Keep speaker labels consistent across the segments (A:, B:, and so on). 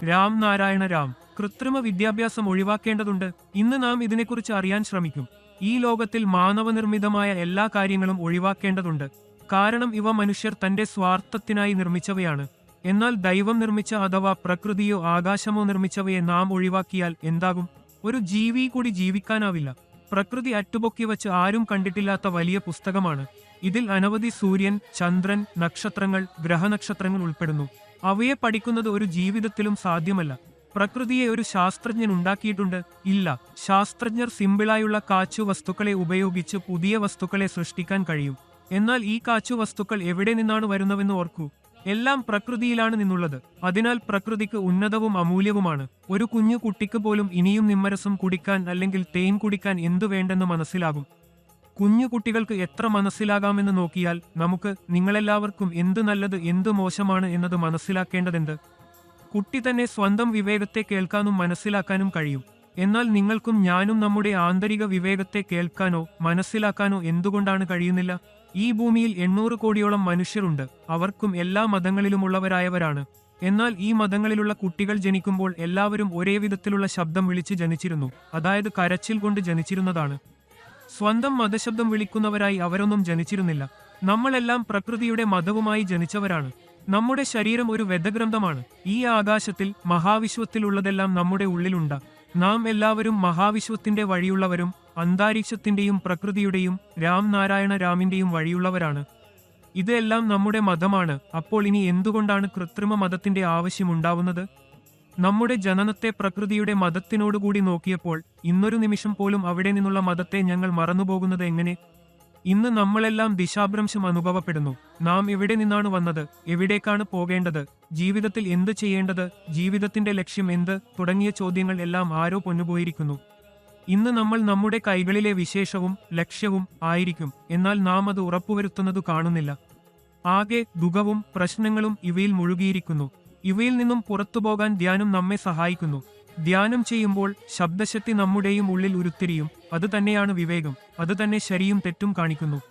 A: രാം നാരായണ രാം. കൃത്രിമ വിദ്യാഭ്യാസം ഒഴിവാക്കേണ്ടതുണ്ട്. ഇന്ന് നാം ഇതിനെക്കുറിച്ച് അറിയാൻ ശ്രമിക്കും. ഈ ലോകത്തിൽ മാനവനിർമ്മിതമായ എല്ലാ കാര്യങ്ങളും ഒഴിവാക്കേണ്ടതുണ്ട്. കാരണം ഇവ മനുഷ്യർ തന്റെ സ്വാർത്ഥത്തിനായി നിർമ്മിച്ചവയാണ്. എന്നാൽ ദൈവം നിർമ്മിച്ച അഥവാ പ്രകൃതിയോ ആകാശമോ നിർമ്മിച്ചവയെ നാം ഒഴിവാക്കിയാൽ എന്താകും? ഒരു ജീവി കൂടി ജീവിക്കാനാവില്ല. പ്രകൃതി അറ്റുപൊക്കി വച്ച് ആരും കണ്ടിട്ടില്ലാത്ത വലിയ പുസ്തകമാണ്. ഇതിൽ അനവധി സൂര്യൻ, ചന്ദ്രൻ, നക്ഷത്രങ്ങൾ, ഗ്രഹനക്ഷത്രങ്ങൾ ഉൾപ്പെടുന്നു. അവയെ പഠിക്കുന്നത് ഒരു ജീവിതത്തിലും സാധ്യമല്ല. പ്രകൃതിയെ ഒരു ശാസ്ത്രജ്ഞൻ ഉണ്ടാക്കിയിട്ടുണ്ട്? ഇല്ല. ശാസ്ത്രജ്ഞർ സിമ്പിളായുള്ള കാച്ചു വസ്തുക്കളെ ഉപയോഗിച്ച് പുതിയ വസ്തുക്കളെ സൃഷ്ടിക്കാൻ കഴിയും. എന്നാൽ ഈ കാച്ചു വസ്തുക്കൾ എവിടെ നിന്നാണ് വരുന്നവെന്ന് ഓർക്കൂ. എല്ലാം പ്രകൃതിയിലാണ് നിന്നുള്ളത്. അതിനാൽ പ്രകൃതിക്ക് ഉന്നതവും അമൂല്യവുമാണ്. ഒരു കുഞ്ഞു കുട്ടിക്ക് പോലും ഇനിയും നിമ്മരസം കുടിക്കാൻ അല്ലെങ്കിൽ തേൻ കുടിക്കാൻ എന്തു വേണ്ടെന്ന് മനസ്സിലാകും. കുഞ്ഞു കുട്ടികൾക്ക് എത്ര മനസ്സിലാകാമെന്ന് നോക്കിയാൽ നമുക്ക് നിങ്ങളെല്ലാവർക്കും എന്ത് നല്ലത് എന്ത് മോശമാണ് എന്നത് മനസ്സിലാക്കേണ്ടതെന്ത്? കുട്ടി തന്നെ സ്വന്തം വിവേകത്തെ കേൾക്കാനും മനസ്സിലാക്കാനും കഴിയും. എന്നാൽ നിങ്ങൾക്കും ഞാനും നമ്മുടെ ആന്തരിക വിവേകത്തെ കേൾക്കാനോ മനസ്സിലാക്കാനോ എന്തുകൊണ്ടാണ് കഴിയുന്നില്ല? ഈ ഭൂമിയിൽ 800 കോടിയോളം മനുഷ്യരുണ്ട്. അവർക്കും എല്ലാ മതങ്ങളിലുമുള്ളവരായവരാണ്. എന്നാൽ ഈ മതങ്ങളിലുള്ള കുട്ടികൾ ജനിക്കുമ്പോൾ എല്ലാവരും ഒരേ വിധത്തിലുള്ള ശബ്ദം വിളിച്ച് ജനിച്ചിരുന്നു. അതായത് കരച്ചിൽ കൊണ്ട് ജനിച്ചിരുന്നതാണ്. സ്വന്തം മതശബ്ദം വിളിക്കുന്നവരായി അവരൊന്നും ജനിച്ചിരുന്നില്ല. നമ്മളെല്ലാം പ്രകൃതിയുടെ മതവുമായി ജനിച്ചവരാണ്. നമ്മുടെ ശരീരം ഒരു വേദഗ്രന്ഥമാണ്. ഈ ആകാശത്തിൽ മഹാവിശ്വത്തിലുള്ളതെല്ലാം നമ്മുടെ ഉള്ളിലുണ്ട്. നാം എല്ലാവരും മഹാവിശ്വത്തിന്റെ വഴിയുള്ളവരും അന്തരീക്ഷത്തിന്റെയും പ്രകൃതിയുടെയും രാം നാരായണ രാമിന്റെയും വഴിയുള്ളവരാണ്. ഇതെല്ലാം നമ്മുടെ മതമാണ്. അപ്പോൾ ഇനി എന്തുകൊണ്ടാണ് കൃത്രിമ മതത്തിന്റെ ആവശ്യമുണ്ടാവുന്നത്? നമ്മുടെ ജനനത്തെ പ്രകൃതിയുടെ മതത്തിനോടുകൂടി നോക്കിയപ്പോൾ ഇന്നൊരു നിമിഷം പോലും അവിടെ നിന്നുള്ള മതത്തെ ഞങ്ങൾ മറന്നുപോകുന്നത് എങ്ങനെ? ഇന്ന് നമ്മളെല്ലാം ദിശാഭ്രംശം അനുഭവപ്പെടുന്നു. നാം എവിടെ നിന്നാണ് വന്നത്? എവിടേക്കാണ് പോകേണ്ടത്? ജീവിതത്തിൽ എന്ത് ചെയ്യേണ്ടത്? ജീവിതത്തിന്റെ ലക്ഷ്യം എന്ത്? തുടങ്ങിയ ചോദ്യങ്ങൾ എല്ലാം ആരോ പൊന്നുപോയിരിക്കുന്നു. ഇന്ന് നമ്മൾ നമ്മുടെ കൈകളിലെ വിശേഷവും ലക്ഷ്യവും ആയിരിക്കും. എന്നാൽ നാം അത് ഉറപ്പുവരുത്തുന്നത് കാണുന്നില്ല. ആകെ ദുഃഖവും പ്രശ്നങ്ങളും ഇവയിൽ മുഴുകിയിരിക്കുന്നു. ഇവയിൽ നിന്നും പുറത്തുപോകാൻ ധ്യാനം നമ്മെ സഹായിക്കുന്നു. ധ്യാനം ചെയ്യുമ്പോൾ ശബ്ദശക്തി നമ്മുടെയും ഉള്ളിൽ ഉരുത്തിരിയും. അത് തന്നെയാണ് വിവേകം. അത് തന്നെ ശരിയും തെറ്റും കാണിക്കുന്നു.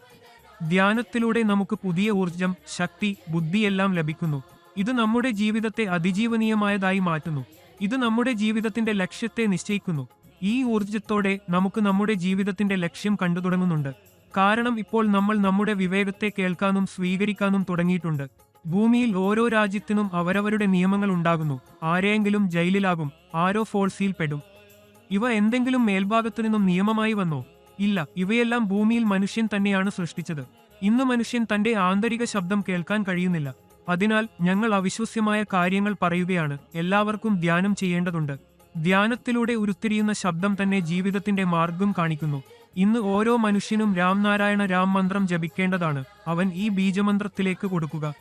A: ധ്യാനത്തിലൂടെ നമുക്ക് പുതിയ ഊർജം, ശക്തി, ബുദ്ധിയെല്ലാം ലഭിക്കുന്നു. ഇത് നമ്മുടെ ജീവിതത്തെ അതിജീവനീയമായതായി മാറ്റുന്നു. ഇത് നമ്മുടെ ജീവിതത്തിന്റെ ലക്ഷ്യത്തെ നിശ്ചയിക്കുന്നു. ഈ ഊർജത്തോടെ നമുക്ക് നമ്മുടെ ജീവിതത്തിന്റെ ലക്ഷ്യം കണ്ടു തുടങ്ങുന്നുണ്ട്. കാരണം ഇപ്പോൾ നമ്മൾ നമ്മുടെ വിവേകത്തെ കേൾക്കാനും സ്വീകരിക്കാനും തുടങ്ങിയിട്ടുണ്ട്. ഭൂമിയിൽ ഓരോ രാജ്യത്തിനും അവരവരുടെ നിയമങ്ങൾ ഉണ്ടാകുന്നു. ആരെയെങ്കിലും ജയിലിലാകും, ആരോ ഫോഴ്സിൽ പെടും. ഇവ എന്തെങ്കിലും മേൽഭാഗത്തു നിന്നും നിയമമായി വന്നോ? ഇല്ല. ഇവയെല്ലാം ഭൂമിയിൽ മനുഷ്യൻ തന്നെയാണ് സൃഷ്ടിച്ചത്. ഇന്ന് മനുഷ്യൻ തന്റെ ആന്തരിക ശബ്ദം കേൾക്കാൻ കഴിയുന്നില്ല. അതിനാൽ ഞങ്ങൾ അവിശ്വസ്യമായ കാര്യങ്ങൾ പറയുകയാണ്. എല്ലാവർക്കും ധ്യാനം ചെയ്യേണ്ടതുണ്ട്. ധ്യാനത്തിലൂടെ ഉരുത്തിരിയുന്ന ശബ്ദം തന്നെ ജീവിതത്തിന്റെ മാർഗം കാണിക്കുന്നു. ഇന്ന് ഓരോ മനുഷ്യനും രാം നാരായണ രാം മന്ത്രം ജപിക്കേണ്ടതാണ്. അവൻ ഈ ബീജമന്ത്രത്തിലേക്ക് കൊടുക്കുക.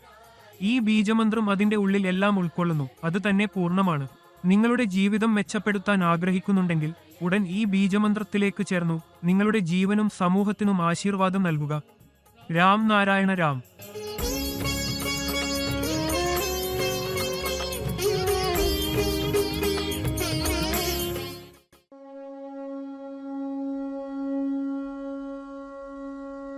A: ഈ ബീജമന്ത്രം അതിന്റെ ഉള്ളിൽ എല്ലാം ഉൾക്കൊള്ളുന്നു. അത് തന്നെ പൂർണ്ണമാണ്. നിങ്ങളുടെ ജീവിതം മെച്ചപ്പെടുത്താൻ ആഗ്രഹിക്കുന്നുണ്ടെങ്കിൽ ഉടൻ ഈ ബീജമന്ത്രത്തിലേക്ക് ചേർന്നു നിങ്ങളുടെ ജീവനും സമൂഹത്തിനും ആശീർവാദം നൽകുക. രാം നാരായണ രാം.